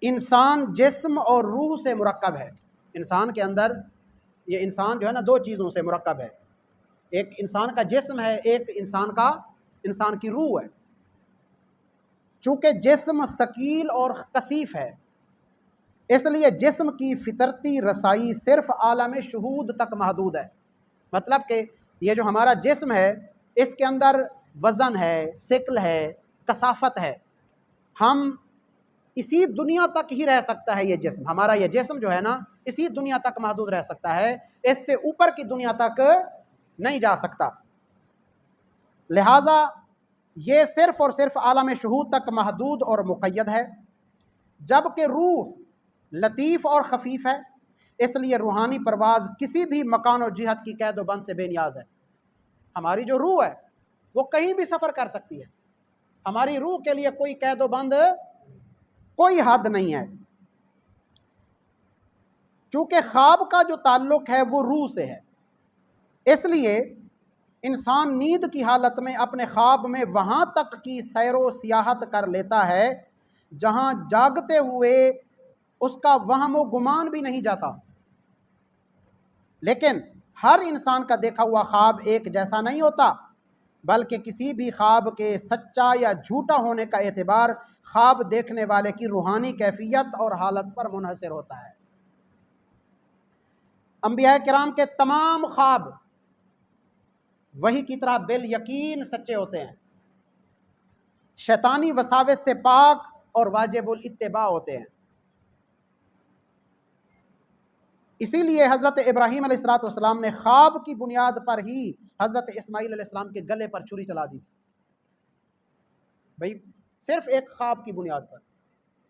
انسان جسم اور روح سے مرکب ہے۔ انسان کے اندر یہ انسان جو ہے نا دو چیزوں سے مرکب ہے، ایک انسان کا جسم ہے، ایک انسان کی روح ہے۔ چونکہ جسم ثقیل اور کثیف ہے، اس لیے جسم کی فطرتی رسائی صرف عالم شہود تک محدود ہے۔ مطلب کہ یہ جو ہمارا جسم ہے اس کے اندر وزن ہے، ثقل ہے، کثافت ہے، ہم اسی دنیا تک ہی رہ سکتا ہے یہ جسم، ہمارا یہ جسم جو ہے نا اسی دنیا تک محدود رہ سکتا ہے، اس سے اوپر کی دنیا تک نہیں جا سکتا۔ لہٰذا یہ صرف اور صرف عالم شہود تک محدود اور مقید ہے، جبکہ روح لطیف اور خفیف ہے، اس لیے روحانی پرواز کسی بھی مکان و جہت کی قید و بند سے بے نیاز ہے۔ ہماری جو روح ہے وہ کہیں بھی سفر کر سکتی ہے، ہماری روح کے لیے کوئی قید و بند، کوئی حد نہیں ہے۔ چونکہ خواب کا جو تعلق ہے وہ روح سے ہے، اس لیے انسان نیند کی حالت میں اپنے خواب میں وہاں تک کی سیر و سیاحت کر لیتا ہے جہاں جاگتے ہوئے اس کا وہم و گمان بھی نہیں جاتا۔ لیکن ہر انسان کا دیکھا ہوا خواب ایک جیسا نہیں ہوتا، بلکہ کسی بھی خواب کے سچا یا جھوٹا ہونے کا اعتبار خواب دیکھنے والے کی روحانی کیفیت اور حالت پر منحصر ہوتا ہے۔ انبیاء کرام کے تمام خواب وحی کی طرح بالیقین سچے ہوتے ہیں، شیطانی وساوس سے پاک اور واجب الاتباع ہوتے ہیں۔ اسی لیے حضرت ابراہیم علیہ السلام نے خواب کی بنیاد پر ہی حضرت اسماعیل علیہ السلام کے گلے پر چھری چلا دی۔ بھئی صرف ایک خواب کی بنیاد پر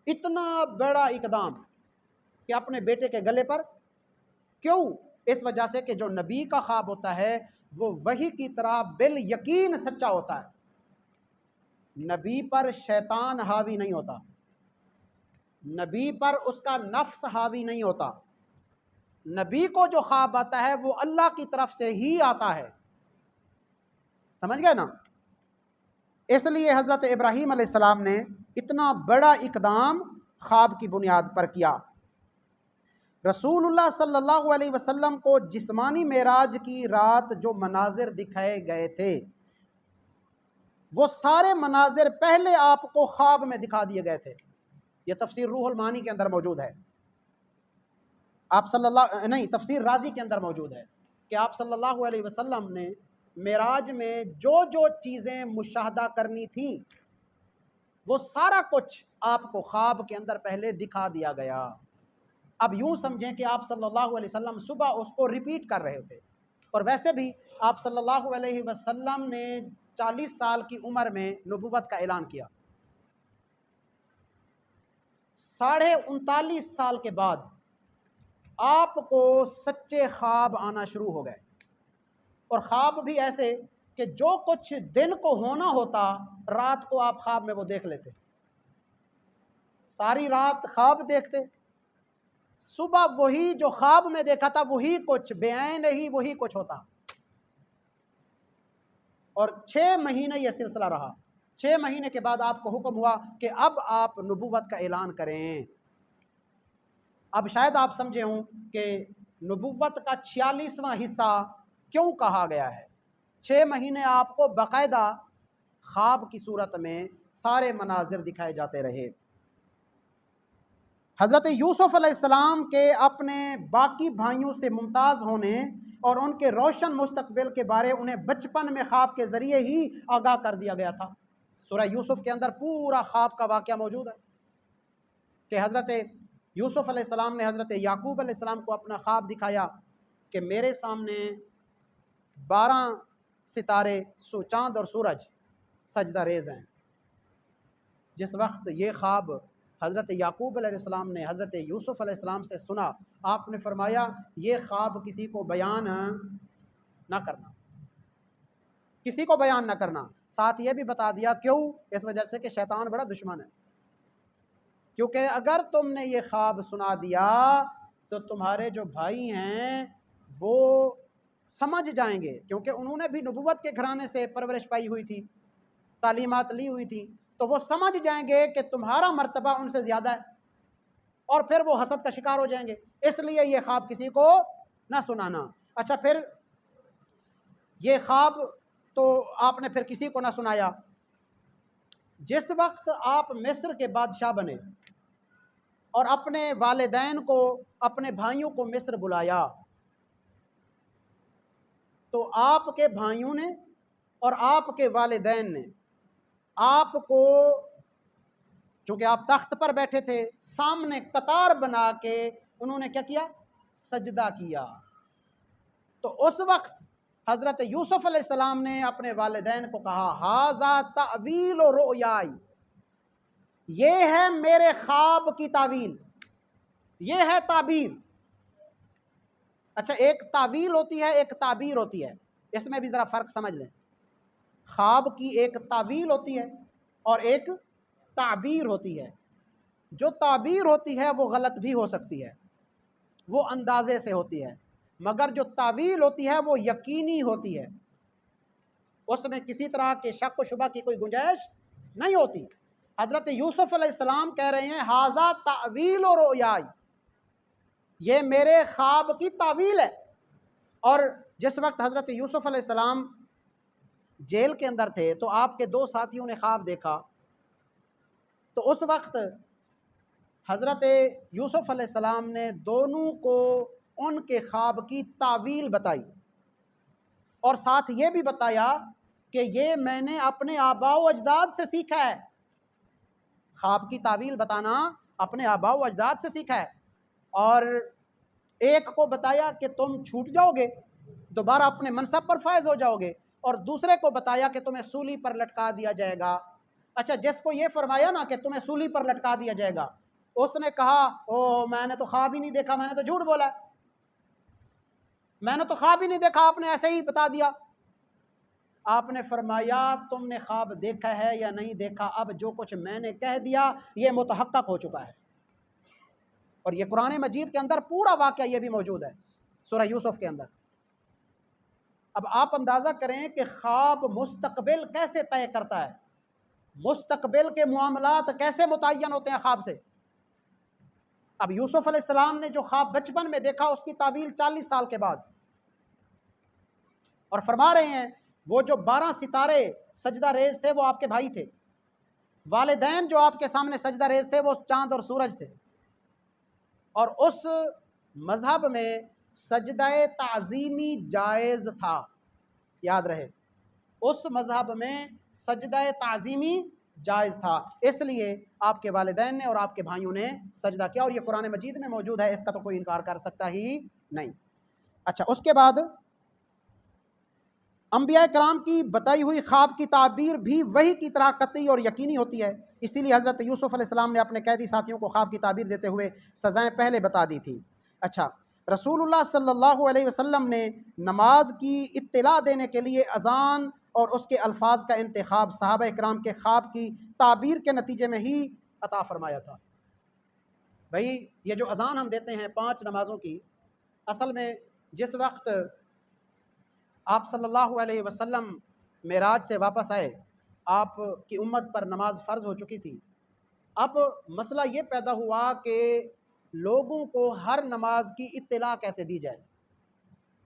اتنا بڑا اقدام کہ اپنے بیٹے کے گلے پر کیوں؟ اس وجہ سے کہ جو نبی کا خواب ہوتا ہے وہ وحی کی طرح بالیقین سچا ہوتا ہے۔ نبی پر شیطان حاوی نہیں ہوتا، نبی پر اس کا نفس حاوی نہیں ہوتا، نبی کو جو خواب آتا ہے وہ اللہ کی طرف سے ہی آتا ہے۔ سمجھ گئے نا؟ اس لیے حضرت ابراہیم علیہ السلام نے اتنا بڑا اقدام خواب کی بنیاد پر کیا۔ رسول اللہ صلی اللہ علیہ وسلم کو جسمانی معراج کی رات جو مناظر دکھائے گئے تھے وہ سارے مناظر پہلے آپ کو خواب میں دکھا دیے گئے تھے۔ یہ تفسیر روح المعانی کے اندر موجود ہے، تفسیر رازی کے اندر موجود ہے کہ آپ صلی اللہ علیہ وسلم نے معراج میں جو جو چیزیں مشاہدہ کرنی تھیں وہ سارا کچھ آپ کو خواب کے اندر پہلے دکھا دیا گیا۔ اب یوں سمجھیں کہ آپ صلی اللہ علیہ وسلم صبح اس کو ریپیٹ کر رہے تھے، اور ویسے بھی آپ صلی اللہ علیہ وسلم نے 40 سال کی عمر میں نبوت کا اعلان کیا۔ 39.5 سال کے بعد آپ کو سچے خواب آنا شروع ہو گئے، اور خواب بھی ایسے کہ جو کچھ دن کو ہونا ہوتا رات کو آپ خواب میں وہ دیکھ لیتے، ساری رات خواب دیکھتے، صبح وہی جو خواب میں دیکھا تھا وہی کچھ بے عین ہی وہی کچھ ہوتا۔ اور 6 مہینے یہ سلسلہ رہا۔ 6 مہینے کے بعد آپ کو حکم ہوا کہ اب آپ نبوت کا اعلان کریں۔ اب شاید آپ سمجھے ہوں کہ نبوت کا 46واں حصہ کیوں کہا گیا ہے۔ 6 مہینے آپ کو باقاعدہ خواب کی صورت میں سارے مناظر دکھائے جاتے رہے۔ حضرت یوسف علیہ السلام کے اپنے باقی بھائیوں سے ممتاز ہونے اور ان کے روشن مستقبل کے بارے انہیں بچپن میں خواب کے ذریعے ہی آگاہ کر دیا گیا تھا۔ سورہ یوسف کے اندر پورا خواب کا واقعہ موجود ہے کہ حضرت یوسف علیہ السلام نے حضرت یعقوب علیہ السلام کو اپنا خواب دکھایا کہ میرے سامنے 12 ستارے چاند اور سورج سجدہ ریز ہیں۔ جس وقت یہ خواب حضرت یعقوب علیہ السلام نے حضرت یوسف علیہ السلام سے سنا، آپ نے فرمایا یہ خواب کسی کو بیان نہ کرنا، کسی کو بیان نہ کرنا۔ ساتھ یہ بھی بتا دیا کیوں؟ اس وجہ سے کہ شیطان بڑا دشمن ہے، کیونکہ اگر تم نے یہ خواب سنا دیا تو تمہارے جو بھائی ہیں وہ سمجھ جائیں گے، کیونکہ انہوں نے بھی نبوت کے گھرانے سے پرورش پائی ہوئی تھی، تعلیمات لی ہوئی تھی، تو وہ سمجھ جائیں گے کہ تمہارا مرتبہ ان سے زیادہ ہے، اور پھر وہ حسد کا شکار ہو جائیں گے، اس لیے یہ خواب کسی کو نہ سنانا۔ اچھا، پھر یہ خواب تو آپ نے پھر کسی کو نہ سنایا۔ جس وقت آپ مصر کے بادشاہ بنے اور اپنے والدین کو، اپنے بھائیوں کو مصر بلایا، تو آپ کے بھائیوں نے اور آپ کے والدین نے آپ کو، چونکہ آپ تخت پر بیٹھے تھے، سامنے قطار بنا کے انہوں نے کیا کیا؟ سجدہ کیا۔ تو اس وقت حضرت یوسف علیہ السلام نے اپنے والدین کو کہا، ھذا تأویل رؤیائی، یہ ہے میرے خواب کی تعویل، یہ ہے تعبیر۔ اچھا، ایک تعویل ہوتی ہے، ایک تعبیر ہوتی ہے، اس میں بھی ذرا فرق سمجھ لیں۔ خواب کی ایک تعویل ہوتی ہے اور ایک تعبیر ہوتی ہے۔ جو تعبیر ہوتی ہے وہ غلط بھی ہو سکتی ہے، وہ اندازے سے ہوتی ہے، مگر جو تعویل ہوتی ہے وہ یقینی ہوتی ہے، اس میں کسی طرح کے شک و شبہ کی کوئی گنجائش نہیں ہوتی۔ حضرت یوسف علیہ السلام کہہ رہے ہیں، ھذا تأویل رؤیائی، یہ میرے خواب کی تعویل ہے۔ اور جس وقت حضرت یوسف علیہ السلام جیل کے اندر تھے تو آپ کے دو ساتھیوں نے خواب دیکھا، تو اس وقت حضرت یوسف علیہ السلام نے دونوں کو ان کے خواب کی تعویل بتائی، اور ساتھ یہ بھی بتایا کہ یہ میں نے اپنے آباء و اجداد سے سیکھا ہے۔ خواب کی تعویل بتانا اپنے آباء و اجداد سے سیکھا ہے۔ اور ایک کو بتایا کہ تم چھوٹ جاؤ گے، دوبارہ اپنے منصب پر فائز ہو جاؤ گے، اور دوسرے کو بتایا کہ تمہیں سولی پر لٹکا دیا جائے گا۔ اچھا، جس کو یہ فرمایا نا کہ تمہیں سولی پر لٹکا دیا جائے گا، اس نے کہا، او میں نے تو خواب ہی نہیں دیکھا، میں نے تو جھوٹ بولا، میں نے تو خواب ہی نہیں دیکھا، آپ نے ایسے ہی بتا دیا۔ آپ نے فرمایا، تم نے خواب دیکھا ہے یا نہیں دیکھا، اب جو کچھ میں نے کہہ دیا یہ متحقق ہو چکا ہے۔ اور یہ قرآن مجید کے اندر پورا واقعہ یہ بھی موجود ہے، سورہ یوسف کے اندر۔ اب آپ اندازہ کریں کہ خواب مستقبل کیسے طے کرتا ہے، مستقبل کے معاملات کیسے متعین ہوتے ہیں خواب سے۔ اب یوسف علیہ السلام نے جو خواب بچپن میں دیکھا، اس کی تعویل 40 سال کے بعد، اور فرما رہے ہیں وہ جو 12 ستارے سجدہ ریز تھے وہ آپ کے بھائی تھے، والدین جو آپ کے سامنے سجدہ ریز تھے وہ چاند اور سورج تھے۔ اور اس مذہب میں سجدہ تعظیمی جائز تھا، یاد رہے، اس مذہب میں سجدہ تعظیمی جائز تھا، اس لیے آپ کے والدین نے اور آپ کے بھائیوں نے سجدہ کیا، اور یہ قرآن مجید میں موجود ہے، اس کا تو کوئی انکار کر سکتا ہی نہیں۔ اچھا، اس کے بعد انبیاء کرام کی بتائی ہوئی خواب کی تعبیر بھی وحی کی طرح قطعی اور یقینی ہوتی ہے، اسی لیے حضرت یوسف علیہ السلام نے اپنے قیدی ساتھیوں کو خواب کی تعبیر دیتے ہوئے سزائیں پہلے بتا دی تھی۔ اچھا، رسول اللہ صلی اللہ علیہ وسلم نے نماز کی اطلاع دینے کے لیے اذان اور اس کے الفاظ کا انتخاب صحابہ کرام کے خواب کی تعبیر کے نتیجے میں ہی عطا فرمایا تھا۔ بھائی، یہ جو اذان ہم دیتے ہیں 5 نمازوں کی، اصل میں جس وقت آپ صلی اللہ علیہ وسلم معراج سے واپس آئے، آپ کی امت پر نماز فرض ہو چکی تھی۔ اب مسئلہ یہ پیدا ہوا کہ لوگوں کو ہر نماز کی اطلاع کیسے دی جائے۔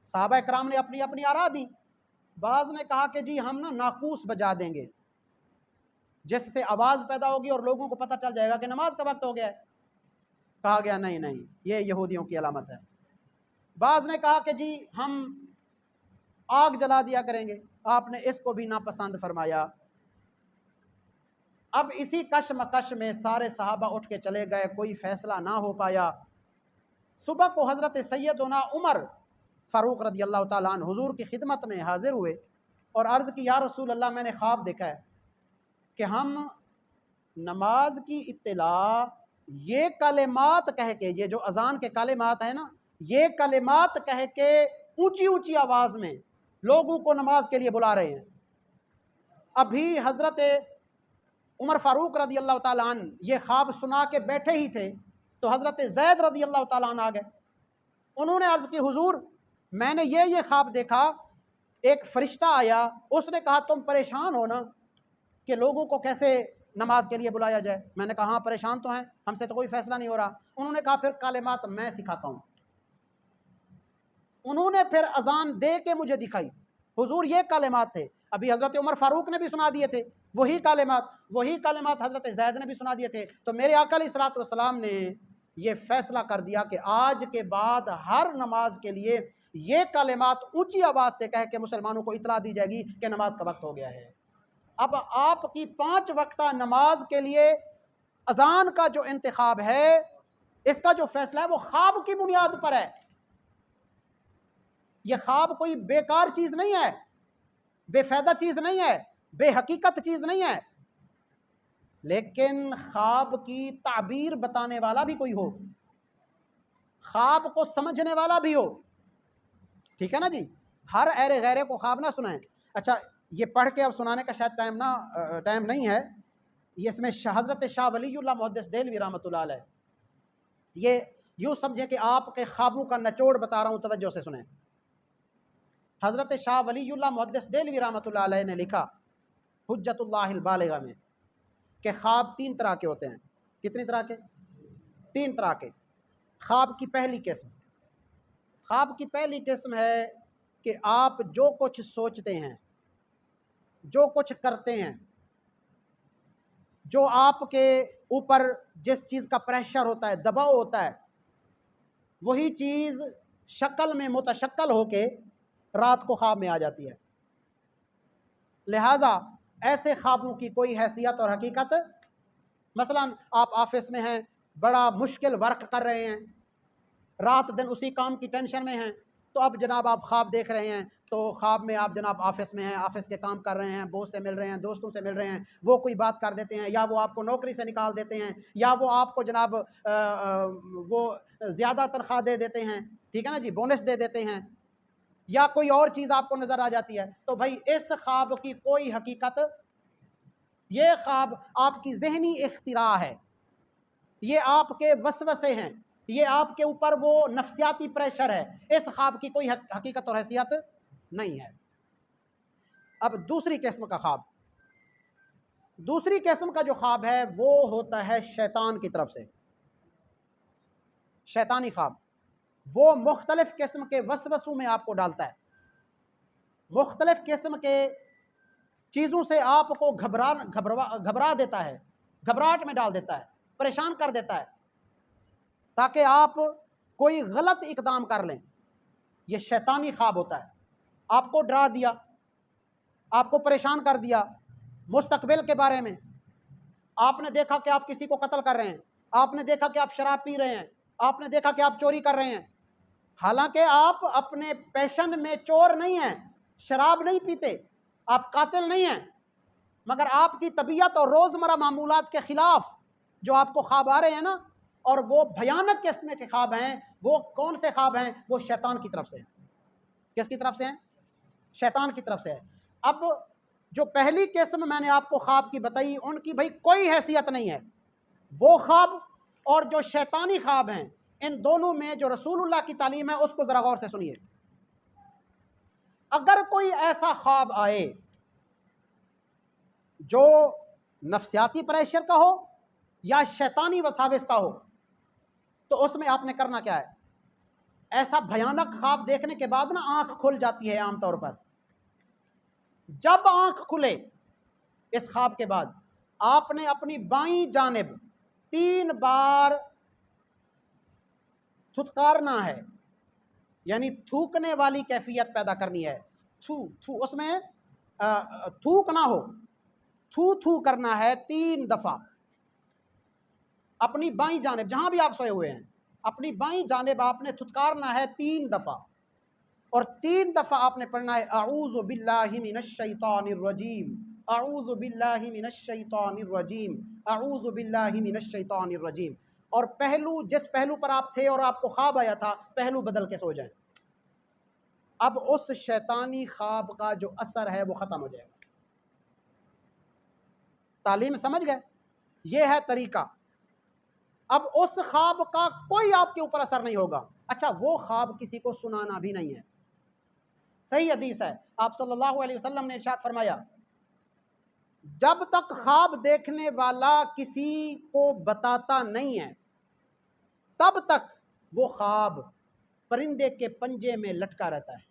صحابہ کرام نے اپنی اپنی آراء دی، بعض نے کہا کہ جی ہم ناقوس بجا دیں گے، جس سے آواز پیدا ہوگی اور لوگوں کو پتہ چل جائے گا کہ نماز کا وقت ہو گیا ہے۔ کہا گیا نہیں نہیں، یہ یہودیوں کی علامت ہے۔ بعض نے کہا کہ جی ہم آگ جلا دیا کریں گے، آپ نے اس کو بھی ناپسند فرمایا۔ اب اسی کشمکش میں سارے صحابہ اٹھ کے چلے گئے، کوئی فیصلہ نہ ہو پایا۔ صبح کو حضرت سیدنا عمر فاروق رضی اللہ تعالیٰ عنہ حضور کی خدمت میں حاضر ہوئے اور عرض کی، یا رسول اللہ، میں نے خواب دیکھا ہے کہ ہم نماز کی اطلاع یہ کلمات کہہ کے، یہ جو اذان کے کلمات ہیں نا، یہ کلمات کہہ کے اونچی اونچی آواز میں لوگوں کو نماز کے لیے بلا رہے ہیں۔ ابھی حضرت عمر فاروق رضی اللہ تعالیٰ عنہ یہ خواب سنا کے بیٹھے ہی تھے تو حضرت زید رضی اللہ تعالیٰ عنہ آ گئے۔ انہوں نے عرض کی، حضور میں نے یہ خواب دیکھا، ایک فرشتہ آیا، اس نے کہا تم پریشان ہو نا کہ لوگوں کو کیسے نماز کے لیے بلایا جائے؟ میں نے کہا ہاں پریشان تو ہیں، ہم سے تو کوئی فیصلہ نہیں ہو رہا۔ انہوں نے کہا پھر کلمات میں سکھاتا ہوں۔ انہوں نے پھر اذان دے کے مجھے دکھائی، حضور یہ کلمات تھے، ابھی حضرت عمر فاروق نے بھی سنا دیے تھے وہی کلمات حضرت زید نے بھی سنا دیے تھے۔ تو میرے آقا علیہ الصلوۃ والسلام نے یہ فیصلہ کر دیا کہ آج کے بعد ہر نماز کے لیے یہ کلمات اونچی آواز سے کہہ کے مسلمانوں کو اطلاع دی جائے گی کہ نماز کا وقت ہو گیا ہے۔ اب آپ کی 5 وقتہ نماز کے لیے اذان کا جو انتخاب ہے، اس کا جو فیصلہ ہے وہ خواب کی بنیاد پر ہے۔ یہ خواب کوئی بیکار چیز نہیں ہے، بے فائدہ چیز نہیں ہے، بے حقیقت چیز نہیں ہے، لیکن خواب کی تعبیر بتانے والا بھی کوئی ہو، خواب کو سمجھنے والا بھی ہو، ٹھیک ہے نا جی؟ ہر ایرے غیرے کو خواب نہ سنائیں۔ اچھا یہ پڑھ کے اب سنانے کا شاید ٹائم نہیں ہے، یہ اس میں حضرت شاہ ولی اللہ محدث دہلوی رحمۃ اللہ علیہ، یہ یوں سمجھیں کہ آپ کے خوابوں کا نچوڑ بتا رہا ہوں، توجہ سے سنیں۔ حضرت شاہ ولی اللہ محدث دہلوی رحمۃ اللہ علیہ نے لکھا حجت اللہ البالغہ میں کہ خواب 3 طرح کے ہوتے ہیں۔ کتنی طرح کے؟ 3 طرح کے۔ خواب کی پہلی قسم ہے کہ آپ جو کچھ سوچتے ہیں، جو کچھ کرتے ہیں، جو آپ کے اوپر جس چیز کا پریشر ہوتا ہے، دباؤ ہوتا ہے، وہی چیز شکل میں متشکل ہو کے رات کو خواب میں آ جاتی ہے۔ لہٰذا ایسے خوابوں کی کوئی حیثیت اور حقیقت، مثلا آپ آفس میں ہیں، بڑا مشکل ورک کر رہے ہیں، رات دن اسی کام کی ٹینشن میں ہیں، تو اب جناب آپ خواب دیکھ رہے ہیں، تو خواب میں آپ جناب آفس میں ہیں، آفس کے کام کر رہے ہیں، بوس سے مل رہے ہیں، دوستوں سے مل رہے ہیں، وہ کوئی بات کر دیتے ہیں، یا وہ آپ کو نوکری سے نکال دیتے ہیں، یا وہ آپ کو جناب وہ زیادہ تنخواہ دے دیتے ہیں، ٹھیک ہے نا جی، بونس دے دیتے ہیں، یا کوئی اور چیز آپ کو نظر آ جاتی ہے، تو بھائی اس خواب کی کوئی حقیقت، یہ خواب آپ کی ذہنی اختراع ہے، یہ آپ کے وسوسے ہیں، یہ آپ کے اوپر وہ نفسیاتی پریشر ہے، اس خواب کی کوئی حقیقت اور حیثیت نہیں ہے۔ اب دوسری قسم کا خواب، دوسری قسم کا جو خواب ہے وہ ہوتا ہے شیطان کی طرف سے، شیطانی خواب۔ وہ مختلف قسم کے وسوسوں میں آپ کو ڈالتا ہے، مختلف قسم کے چیزوں سے آپ کو گھبرا دیتا ہے، گھبراہٹ میں ڈال دیتا ہے، پریشان کر دیتا ہے، تاکہ آپ کوئی غلط اقدام کر لیں۔ یہ شیطانی خواب ہوتا ہے، آپ کو ڈرا دیا، آپ کو پریشان کر دیا مستقبل کے بارے میں۔ آپ نے دیکھا کہ آپ کسی کو قتل کر رہے ہیں، آپ نے دیکھا کہ آپ شراب پی رہے ہیں، آپ نے دیکھا کہ آپ چوری کر رہے ہیں، حالانکہ آپ اپنے پیشن میں چور نہیں ہیں، شراب نہیں پیتے، آپ قاتل نہیں ہیں، مگر آپ کی طبیعت اور روزمرہ معمولات کے خلاف جو آپ کو خواب آ رہے ہیں نا، اور وہ بھیانک قسم کے خواب ہیں، وہ کون سے خواب ہیں؟ وہ شیطان کی طرف سے ہیں۔ کس کی طرف سے ہیں؟ شیطان کی طرف سے ہے۔ اب جو پہلی قسم میں نے آپ کو خواب کی بتائی، ان کی بھائی کوئی حیثیت نہیں ہے، وہ خواب اور جو شیطانی خواب ہیں، ان دونوں میں جو رسول اللہ کی تعلیم ہے اس کو ذرا غور سے سنیے۔ اگر کوئی ایسا خواب آئے جو نفسیاتی پریشر کا ہو یا شیطانی وساوس کا ہو، تو اس میں آپ نے کرنا کیا ہے؟ ایسا بھیانک خواب دیکھنے کے بعد نا آنکھ کھل جاتی ہے عام طور پر۔ جب آنکھ کھلے اس خواب کے بعد، آپ نے اپنی بائیں جانب 3 بار تھتکارنا ہے، یعنی تھوکنے والی کیفیت پیدا کرنی ہے۔ تھو اس میں تھوک نہ ہو، تھو کرنا ہے 3 دفعہ اپنی بائیں جانب، جہاں بھی آپ سوئے ہوئے ہیں اپنی بائیں جانب آپ نے تھتکارنا ہے 3 دفعہ، اور 3 دفعہ آپ نے پڑھنا ہے اعوذ باللہ من الشیطان الرجیم، اعوذ باللہ من الشیطان الرجیم، اعوذ باللہ من الشیطان الرجیم۔ اور جس پہلو پر آپ تھے اور آپ کو خواب آیا تھا، پہلو بدل کے سو جائیں۔ اب اس شیطانی خواب کا جو اثر ہے وہ ختم ہو جائے گا۔ تعلیم سمجھ گئے؟ یہ ہے طریقہ۔ اب اس خواب کا کوئی آپ کے اوپر اثر نہیں ہوگا۔ اچھا وہ خواب کسی کو سنانا بھی نہیں ہے۔ صحیح حدیث ہے، آپ صلی اللہ علیہ وسلم نے ارشاد فرمایا جب تک خواب دیکھنے والا کسی کو بتاتا نہیں ہے تب تک وہ خواب پرندے کے پنجے میں لٹکا رہتا ہے،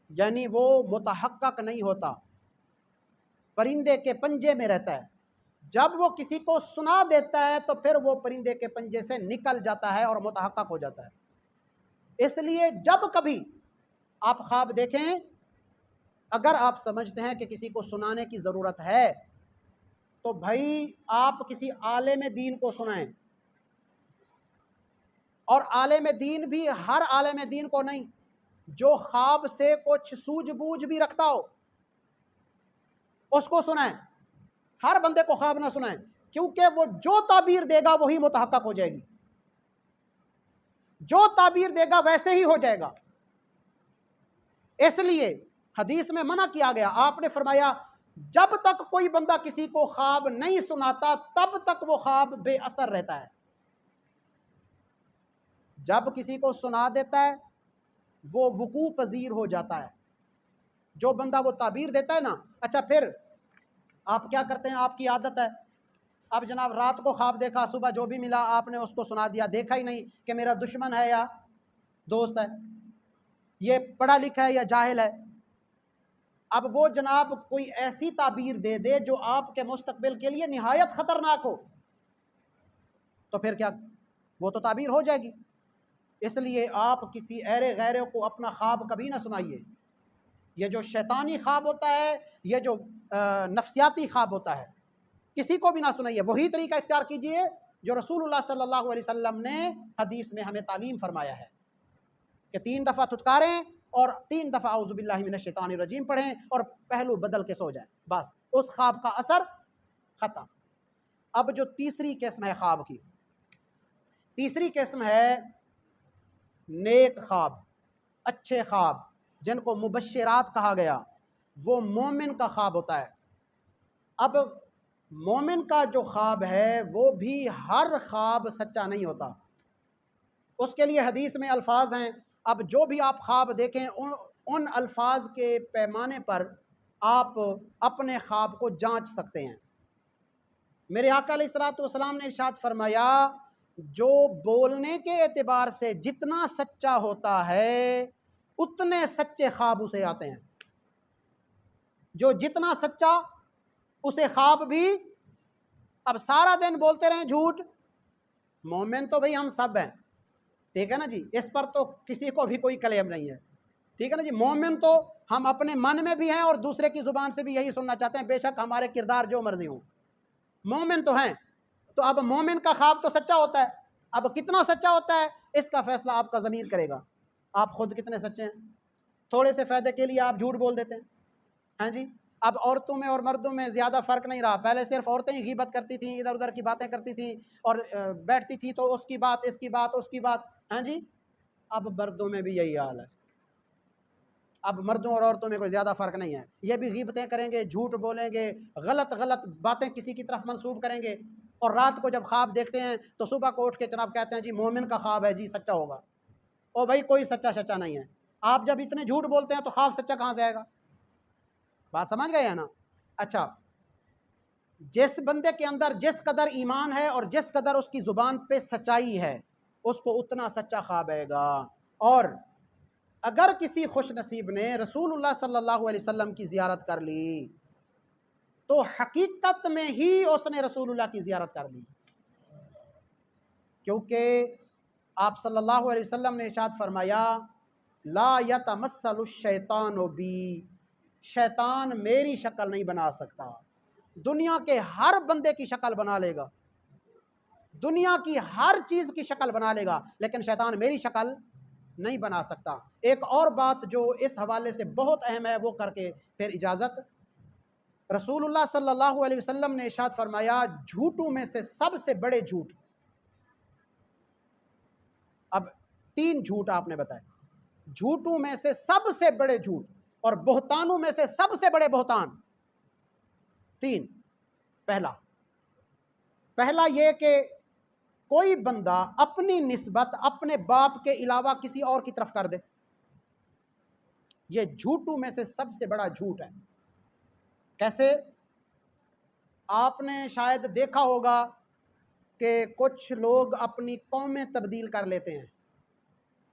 یعنی وہ متحقق نہیں ہوتا، پرندے کے پنجے میں رہتا ہے۔ جب وہ کسی کو سنا دیتا ہے تو پھر وہ پرندے کے پنجے سے نکل جاتا ہے اور متحقق ہو جاتا ہے۔ اس لیے جب کبھی آپ خواب دیکھیں، اگر آپ سمجھتے ہیں کہ کسی کو سنانے کی ضرورت ہے تو بھائی آپ کسی عالم دین کو سنائیں، اور عالم دین بھی ہر عالم دین کو نہیں، جو خواب سے کچھ سوجھ بوجھ بھی رکھتا ہو اس کو سنائیں، ہر بندے کو خواب نہ سنائیں، کیونکہ وہ جو تعبیر دے گا وہی متحقق ہو جائے گی، جو تعبیر دے گا ویسے ہی ہو جائے گا۔ اس لیے حدیث میں منع کیا گیا، آپ نے فرمایا جب تک کوئی بندہ کسی کو خواب نہیں سناتا تب تک وہ خواب بے اثر رہتا ہے، جب کسی کو سنا دیتا ہے وہ وقوع پذیر ہو جاتا ہے، جو بندہ وہ تعبیر دیتا ہے نا۔ اچھا پھر آپ کیا کرتے ہیں، آپ کی عادت ہے، اب جناب رات کو خواب دیکھا، صبح جو بھی ملا آپ نے اس کو سنا دیا، دیکھا ہی نہیں کہ میرا دشمن ہے یا دوست ہے، یہ پڑھا لکھا ہے یا جاہل ہے۔ اب وہ جناب کوئی ایسی تعبیر دے دے جو آپ کے مستقبل کے لیے نہایت خطرناک ہو، تو پھر کیا، وہ تو تعبیر ہو جائے گی۔ اس لیے آپ کسی ایرے غیرے کو اپنا خواب کبھی نہ سنائیے، یہ جو شیطانی خواب ہوتا ہے، یہ جو نفسیاتی خواب ہوتا ہے، کسی کو بھی نہ سنائیے۔ وہی طریقہ اختیار کیجئے جو رسول اللہ صلی اللہ علیہ وسلم نے حدیث میں ہمیں تعلیم فرمایا ہے کہ 3 دفعہ تھتکاریں اور 3 دفعہ اعوذ باللہ من الشیطان الرجیم پڑھیں اور پہلو بدل کے سو جائیں، بس اس خواب کا اثر ختم۔ اب جو تیسری قسم ہے خواب کی، تیسری قسم ہے نیک خواب، اچھے خواب، جن کو مبشرات کہا گیا، وہ مومن کا خواب ہوتا ہے۔ اب مومن کا جو خواب ہے وہ بھی ہر خواب سچا نہیں ہوتا، اس کے لیے حدیث میں الفاظ ہیں۔ اب جو بھی آپ خواب دیکھیں ان الفاظ کے پیمانے پر آپ اپنے خواب کو جانچ سکتے ہیں۔ میرے آقا علیہ الصلوۃ والسلام نے ارشاد فرمایا جو بولنے کے اعتبار سے جتنا سچا ہوتا ہے اتنے سچے خواب اسے آتے ہیں، جو جتنا سچا اسے خواب بھی۔ اب سارا دن بولتے رہیں جھوٹ، مومن تو بھئی ہم سب ہیں، ٹھیک ہے نا جی، اس پر تو کسی کو بھی کوئی کلیم نہیں ہے، ٹھیک ہے نا جی۔ مومن تو ہم اپنے من میں بھی ہیں اور دوسرے کی زبان سے بھی یہی سننا چاہتے ہیں، بے شک ہمارے کردار جو مرضی ہوں، مومن تو ہیں۔ تو اب مومن کا خواب تو سچا ہوتا ہے، اب کتنا سچا ہوتا ہے اس کا فیصلہ آپ کا ضمیر کرے گا، آپ خود کتنے سچے ہیں۔ تھوڑے سے فائدے کے لیے آپ جھوٹ بول دیتے ہیں، ہاں جی۔ اب عورتوں میں اور مردوں میں زیادہ فرق نہیں رہا، پہلے صرف عورتیں ہی غیبت کرتی تھیں، ادھر ادھر کی باتیں کرتی تھیں اور بیٹھتی تھی تو اس کی بات اس کی بات اس کی بات، ہاں جی۔ اب مردوں میں بھی یہی حال ہے، اب مردوں اور عورتوں میں کوئی زیادہ فرق نہیں ہے، یہ بھی غیبتیں کریں گے، جھوٹ بولیں گے، غلط باتیں کسی کی طرف منسوب کریں گے، اور رات کو جب خواب دیکھتے ہیں تو صبح کو اٹھ کے جناب کہتے ہیں جی مومن کا خواب ہے جی سچا ہوگا۔ او بھائی کوئی سچا نہیں ہے، آپ جب اتنے جھوٹ بولتے ہیں تو خواب سچا کہاں سے آئے گا؟ بات سمجھ گئے ہیں نا؟ اچھا، جس بندے کے اندر جس قدر ایمان ہے اور جس قدر اس کی زبان پہ سچائی ہے اس کو اتنا سچا خواب آئے گا۔ اور اگر کسی خوش نصیب نے رسول اللہ صلی اللہ علیہ وسلم کی زیارت کر لی تو حقیقت میں ہی اس نے رسول اللہ کی زیارت کر لی، کیونکہ آپ صلی اللہ علیہ وسلم نے ارشاد فرمایا لا یتمثل الشیطان بی، شیطان میری شکل نہیں بنا سکتا، دنیا کے ہر بندے کی شکل بنا لے گا، دنیا کی ہر چیز کی شکل بنا لے گا، لیکن شیطان میری شکل نہیں بنا سکتا۔ ایک اور بات جو اس حوالے سے بہت اہم ہے وہ کر کے پھر اجازت۔ رسول اللہ صلی اللہ علیہ وسلم نے ارشاد فرمایا جھوٹوں میں سے سب سے بڑے جھوٹ، اب 3 جھوٹ آپ نے بتائے، جھوٹوں میں سے سب سے بڑے جھوٹ اور بہتانوں میں سے سب سے بڑے بہتان 3۔ پہلا یہ کہ کوئی بندہ اپنی نسبت اپنے باپ کے علاوہ کسی اور کی طرف کر دے، یہ جھوٹوں میں سے سب سے بڑا جھوٹ ہے۔ کیسے؟ آپ نے شاید دیکھا ہوگا کہ کچھ لوگ اپنی قومیں تبدیل کر لیتے ہیں،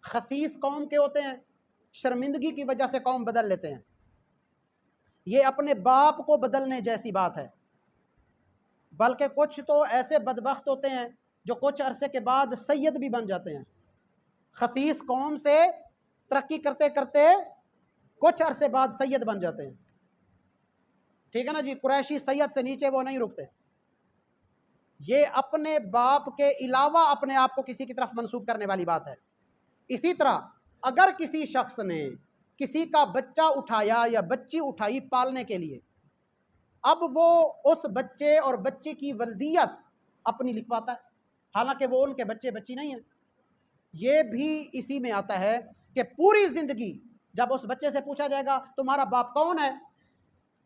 خسیس قوم کے ہوتے ہیں، شرمندگی کی وجہ سے قوم بدل لیتے ہیں۔ یہ اپنے باپ کو بدلنے جیسی بات ہے، بلکہ کچھ تو ایسے بدبخت ہوتے ہیں جو کچھ عرصے کے بعد سید بھی بن جاتے ہیں۔ خسیس قوم سے ترقی کرتے کرتے کچھ عرصے بعد سید بن جاتے ہیں، ٹھیک ہے نا جی؟ قریشی سید سے نیچے وہ نہیں رکتے۔ یہ اپنے باپ کے علاوہ اپنے آپ کو کسی کی طرف منسوب کرنے والی بات ہے۔ اسی طرح اگر کسی شخص نے کسی کا بچہ اٹھایا یا بچی اٹھائی پالنے کے لیے، اب وہ اس بچے اور بچے کی ولدیت اپنی لکھواتا ہے، حالانکہ وہ ان کے بچے بچی نہیں ہیں۔ یہ بھی اسی میں آتا ہے کہ پوری زندگی جب اس بچے سے پوچھا جائے گا تمہارا باپ کون ہے،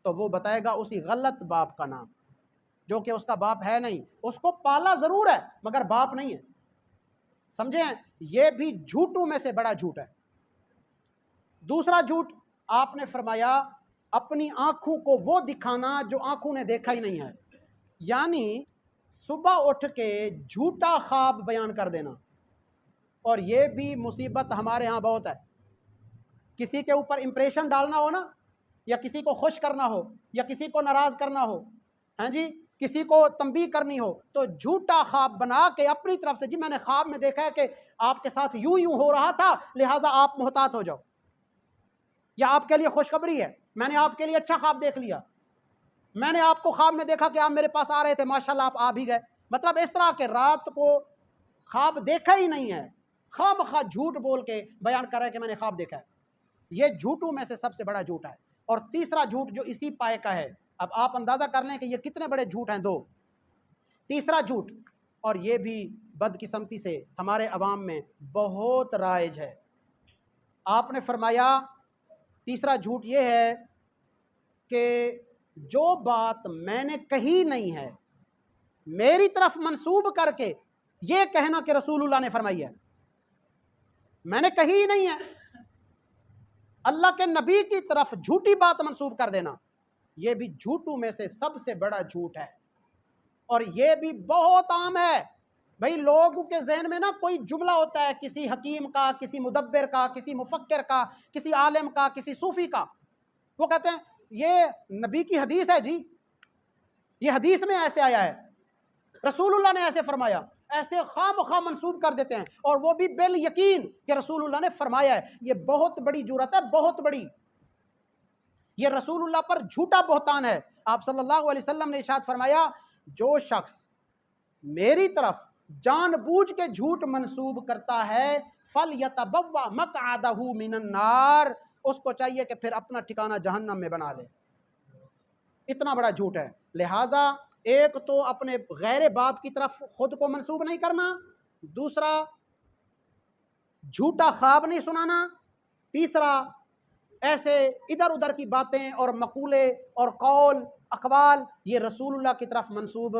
تو وہ بتائے گا اسی غلط باپ کا نام جو کہ اس کا باپ ہے نہیں۔ اس کو پالا ضرور ہے مگر باپ نہیں ہے، سمجھیں؟ یہ بھی جھوٹوں میں سے بڑا جھوٹ ہے۔ دوسرا جھوٹ آپ نے فرمایا اپنی آنکھوں کو وہ دکھانا جو آنکھوں نے دیکھا ہی نہیں ہے، یعنی صبح اٹھ کے جھوٹا خواب بیان کر دینا۔ اور یہ بھی مصیبت ہمارے ہاں بہت ہے۔ کسی کے اوپر امپریشن ڈالنا ہو نا، یا کسی کو خوش کرنا ہو یا کسی کو ناراض کرنا ہو، ہاں جی، کسی کو تنبیہ کرنی ہو تو جھوٹا خواب بنا کے اپنی طرف سے، جی میں نے خواب میں دیکھا ہے کہ آپ کے ساتھ یوں یوں ہو رہا تھا لہٰذا آپ محتاط ہو جاؤ، یا آپ کے لیے خوشخبری ہے، میں نے آپ کے لیے اچھا خواب دیکھ لیا، میں نے آپ کو خواب میں دیکھا کہ آپ میرے پاس آ رہے تھے، ماشاءاللہ آپ آ بھی گئے۔ مطلب اس طرح کہ رات کو خواب دیکھا ہی نہیں ہے، خواہ مخواہ جھوٹ بول کے بیان کر رہا ہے کہ میں نے خواب دیکھا ہے۔ یہ جھوٹوں میں سے سب سے بڑا جھوٹ ہے۔ اور تیسرا جھوٹ جو اسی پائے کا ہے، اب آپ اندازہ کر لیں کہ یہ کتنے بڑے جھوٹ ہیں، دو۔ تیسرا جھوٹ، اور یہ بھی بدقسمتی سے ہمارے عوام میں بہت رائج ہے، آپ نے فرمایا تیسرا جھوٹ یہ ہے کہ جو بات میں نے کہی نہیں ہے میری طرف منسوب کر کے یہ کہنا کہ رسول اللہ نے فرمائی ہے، میں نے کہی ہی نہیں ہے، اللہ کے نبی کی طرف جھوٹی بات منسوب کر دینا، یہ بھی جھوٹوں میں سے سب سے بڑا جھوٹ ہے۔ اور یہ بھی بہت عام ہے بھئی، لوگوں کے ذہن میں نا کوئی جملہ ہوتا ہے کسی حکیم کا، کسی مدبر کا، کسی مفکر کا، کسی عالم کا، کسی صوفی کا، وہ کہتے ہیں یہ نبی کی حدیث ہے جی، یہ حدیث میں ایسے آیا ہے، رسول اللہ نے ایسے فرمایا، ایسے خواہ مخواہ منسوب کر دیتے ہیں، اور وہ بھی بال یقین کہ رسول اللہ نے فرمایا ہے۔ یہ بہت بڑی جرأت ہے، بہت بڑی، یہ رسول اللہ پر جھوٹا بہتان ہے۔ آپ صلی اللہ علیہ وسلم نے ارشاد فرمایا جو شخص میری طرف جان بوجھ کے جھوٹ منسوب کرتا ہے فَلْيَتَبَوَّأْ مَقْعَدَهُ مِنَ النَّارِ، اس کو چاہیے کہ پھر اپنا ٹھکانہ جہنم میں بنا لے۔ اتنا بڑا جھوٹ ہے۔ لہٰذا ایک تو اپنے غیر باپ کی طرف خود کو منسوب نہیں کرنا، دوسرا جھوٹا خواب نہیں سنانا، تیسرا ایسے ادھر ادھر کی باتیں اور مقولے اور قول اقوال یہ رسول اللہ کی طرف منسوب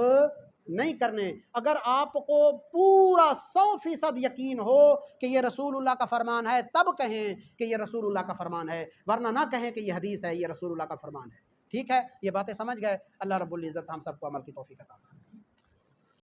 نہیں کرنے۔ اگر آپ کو پورا 100% یقین ہو کہ یہ رسول اللہ کا فرمان ہے تب کہیں کہ یہ رسول اللہ کا فرمان ہے، ورنہ نہ کہیں کہ یہ حدیث ہے، یہ رسول اللہ کا فرمان ہے۔ ٹھیک ہے، یہ باتیں سمجھ گئے؟ اللہ رب العزت ہم سب کو عمل کی توفیق عطا فرمائے۔